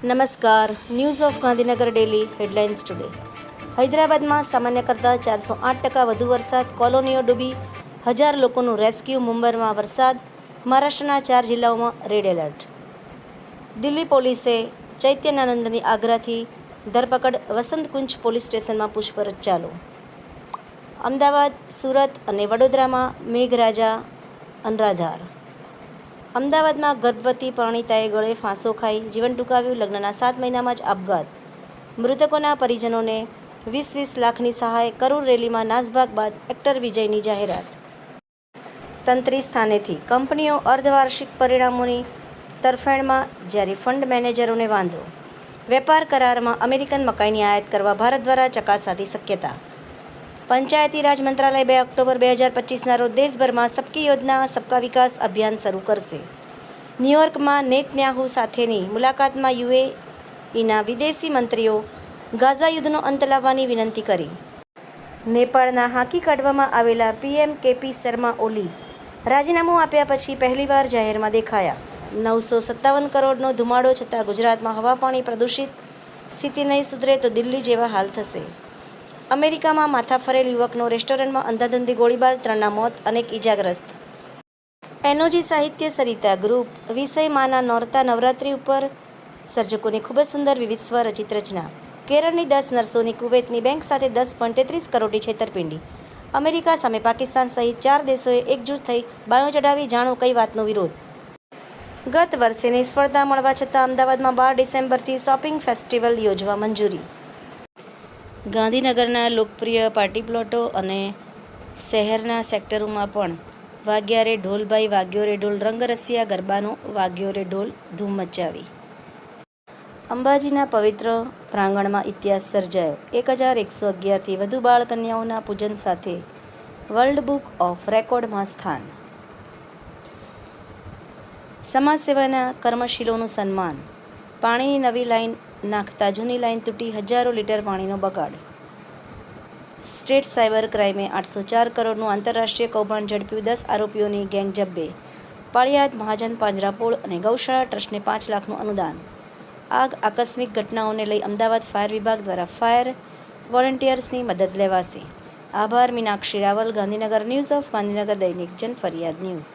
નમસ્કાર. News of Gandhinagar daily headlines today. હૈદરાબાદમાં સામાન્ય કરતાં 408% વધુ વરસાદ, કોલોનીઓ ડૂબી, 1000 લોકોનું રેસ્ક્યુ. મુંબઈમાં વરસાદ, મહારાષ્ટ્રના 4 જિલ્લાઓમાં રેડ એલર્ટ. દિલ્હી પોલીસે ચૈત્યાનંદની આગ્રાથી ધરપકડ, વસંતકુંજ પોલીસ સ્ટેશનમાં પૂછપરછ ચાલુ. અમદાવાદ, સુરત અને વડોદરામાં મેઘરાજા અનરાધાર. અમદાવાદમાં ગર્ભવતી પરણિતાએ ગળે ફાંસો ખાઈ જીવન ટૂંકાવ્યું. લગ્નના 7 મહિનામાં જ આપઘાત. મૃતકોના પરિજનોને 20-20 લાખની સહાય. કરૂર રેલીમાં નાસભાગ બાદ એક્ટર વિજયની જાહેરાત. તંત્રી સ્થાનેથી કંપનીઓ અર્ધવાર્ષિક પરિણામોની તરફેણમાં, જ્યારે ફંડ મેનેજરોને વાંધો. વેપાર કરારમાં અમેરિકન મકાઈની આયાત કરવા ભારત દ્વારા ચકાસાતી શક્યતા. પંચાયતી રાજ મંત્રાલય 2 ઓક્ટોબર 2025ના રોજ દેશભરમાં સબકી યોજના સબકા વિકાસ અભિયાન શરૂ કરશે. ન્યૂયોર્કમાં નેતન્યાહુ સાથેની મુલાકાતમાં યુએઈના વિદેશી મંત્રીઓ ગાઝા યુદ્ધનો અંત લાવવાની વિનંતી કરી. નેપાળના હાંકી કાઢવામાં આવેલા પીએમ કેપી શર્મા ઓલી રાજીનામું આપ્યા પછી પહેલીવાર જાહેરમાં દેખાયા. 957 કરોડનો ધુમાડો છતાં ગુજરાતમાં હવા પાણી પ્રદૂષિત. સ્થિતિ નહીં સુધરે તો દિલ્હી જેવા હાલ થશે. અમેરિકામાં માથા ફરેલ યુવકનો રેસ્ટોરન્ટમાં અંધાધૂંધી ગોળીબાર, 3ના મોત, અનેક ઇજાગ્રસ્ત. એનઓજી સાહિત્ય સરિતા ગ્રુપ વિષય માના નોરતા નવરાત્રિ ઉપર સર્જકોની ખૂબ જ સુંદર વિવિધ સ્વરચિત રચના. કેરળની 10 નર્સોની કુવૈતની બેંક સાથે 10.33 કરોડની છેતરપિંડી. અમેરિકા સામે પાકિસ્તાન સહિત 4 દેશોએ એકજૂટ થઈ બાયો ચડાવી. જાણો કઈ વાતનો વિરોધ. ગત વર્ષે નિષ્ફળતા મળવા છતાં અમદાવાદમાં 12 ડિસેમ્બરથી શોપિંગ ફેસ્ટિવલ યોજવા મંજૂરી. ગાંધીનગરના લોકપ્રિય પાર્ટી પ્લોટો અને શહેરના સેક્ટરોમાં પણ વાગ્યા રે ઢોલ ભાઈ વાગ્યો રે ઢોલ. રંગરસિયા ગરબાનો વાગ્યો રે ઢોલ ધૂમ મચાવી. અંબાજીના પવિત્ર પ્રાંગણમાં ઇતિહાસ સર્જાયો. 1111થી વધુ બાળ કન્યાઓના પૂજન સાથે વર્લ્ડ બુક ઓફ રેકોર્ડમાં સ્થાન. સમાજ સેવાના કર્મશીલોનું સન્માન. પાણીની નવી લાઈન નાખતા જૂની લાઈન તૂટી, હજારો લીટર પાણીનો બગાડ. સ્ટેટ સાયબર ક્રાઇમે 804 કરોડનું આંતરરાષ્ટ્રીય કૌભાંડ ઝડપ્યું. 10 આરોપીઓની ગેંગ જબ્બે. પાળિયાદ મહાજન પાંજરાપોળ અને ગૌશાળા ટ્રસ્ટને 5 લાખનું અનુદાન. આગ આકસ્મિક ઘટનાઓને લઈ અમદાવાદ ફાયર વિભાગ દ્વારા ફાયર વોલેન્ટિયર્સની મદદ લેવાશે. આભાર. મીનાક્ષી રાવલ, ગાંધીનગર. ન્યૂઝ ઓફ ગાંધીનગર દૈનિક જન ફરિયાદ ન્યૂઝ.